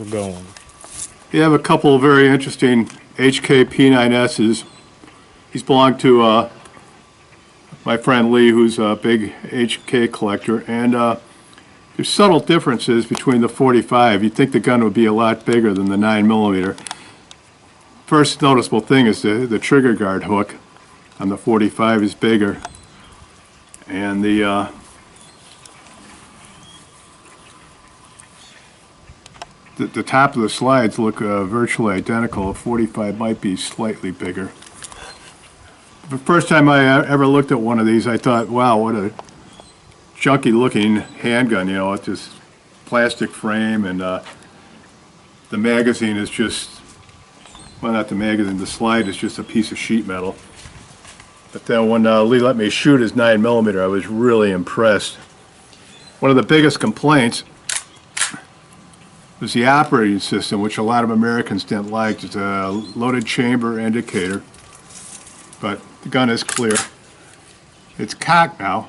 we're going. You have a couple of very interesting H&K P9s. These belong to my friend Lee, who's a big H&K collector, and there's subtle differences between the 45. You'd think the gun would be a lot bigger than the 9mm. First noticeable thing is the trigger guard hook on the 45 is bigger, and the top of the slides look virtually identical. A 45 might be slightly bigger. The first time I ever looked at one of these, I thought, wow, what a junky looking handgun, you know, with this plastic frame, and the magazine is just, well, not the magazine, the slide is just a piece of sheet metal. But then when Lee let me shoot his 9mm, I was really impressed. One of the biggest complaints was the operating system, which a lot of Americans didn't like. It's a loaded chamber indicator, but the gun is clear. It's cocked now.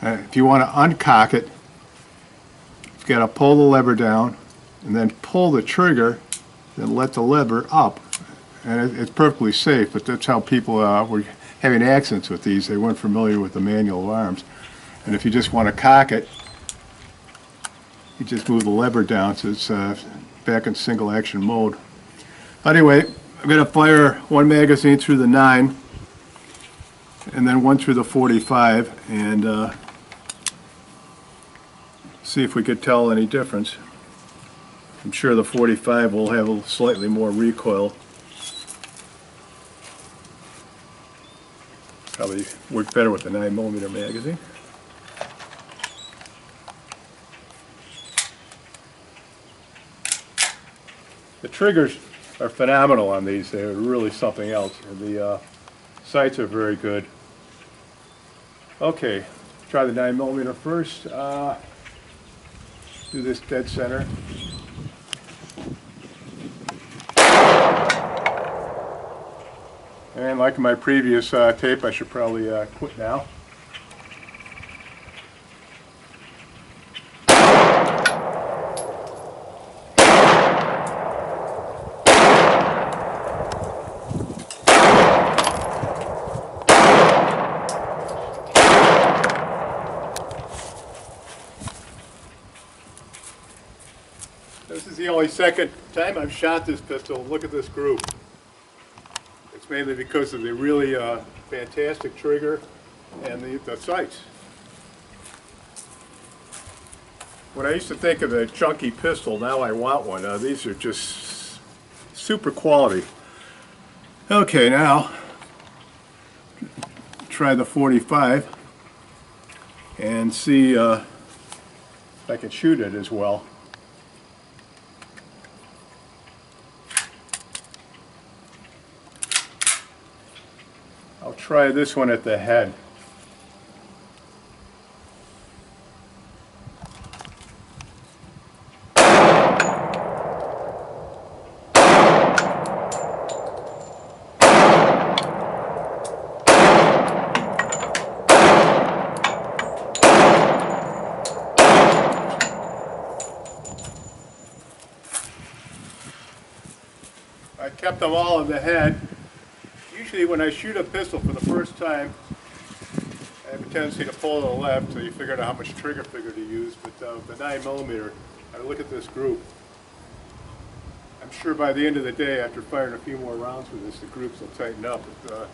If you want to uncock it, you've got to pull the lever down and then pull the trigger, then let the lever up. And it's perfectly safe, but that's how people were having accidents with these. They weren't familiar with the manual of arms. And if you just want to cock it, you just move the lever down so it's back in single action mode. Anyway, I'm going to fire one magazine through the 9 and then one through the 45 and see if we could tell any difference. I'm sure the 45 will have a slightly more recoil. Probably work better with the 9mm magazine. The triggers are phenomenal on these. They're really something else. And the sights are very good. Okay, try the 9mm first. Do this dead center. And like in my previous tape, I should probably quit now. This is the only second time I've shot this pistol. Look at this group. It's mainly because of the really fantastic trigger and the sights. When I used to think of a chunky pistol, now I want one. These are just super quality. Okay, now try the 45 and see if I can shoot it as well. I'll try this one at the head. I kept them all in the head. Usually when I shoot a pistol for the first time, I have a tendency to pull to the left, so you figure out how much trigger figure to use. But the 9mm, I look at this group. I'm sure by the end of the day, after firing a few more rounds with this, the groups will tighten up. But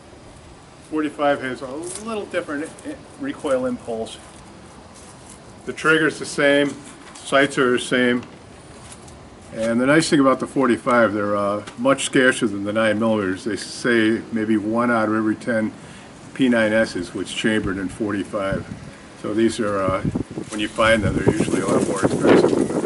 45 has a little different recoil impulse. The trigger's the same, sights are the same. And the nice thing about the 45, they're much scarcer than the 9mm. They say maybe 1 out of every 10 P9s was chambered in 45. So these are, when you find them, they're usually a lot more expensive than the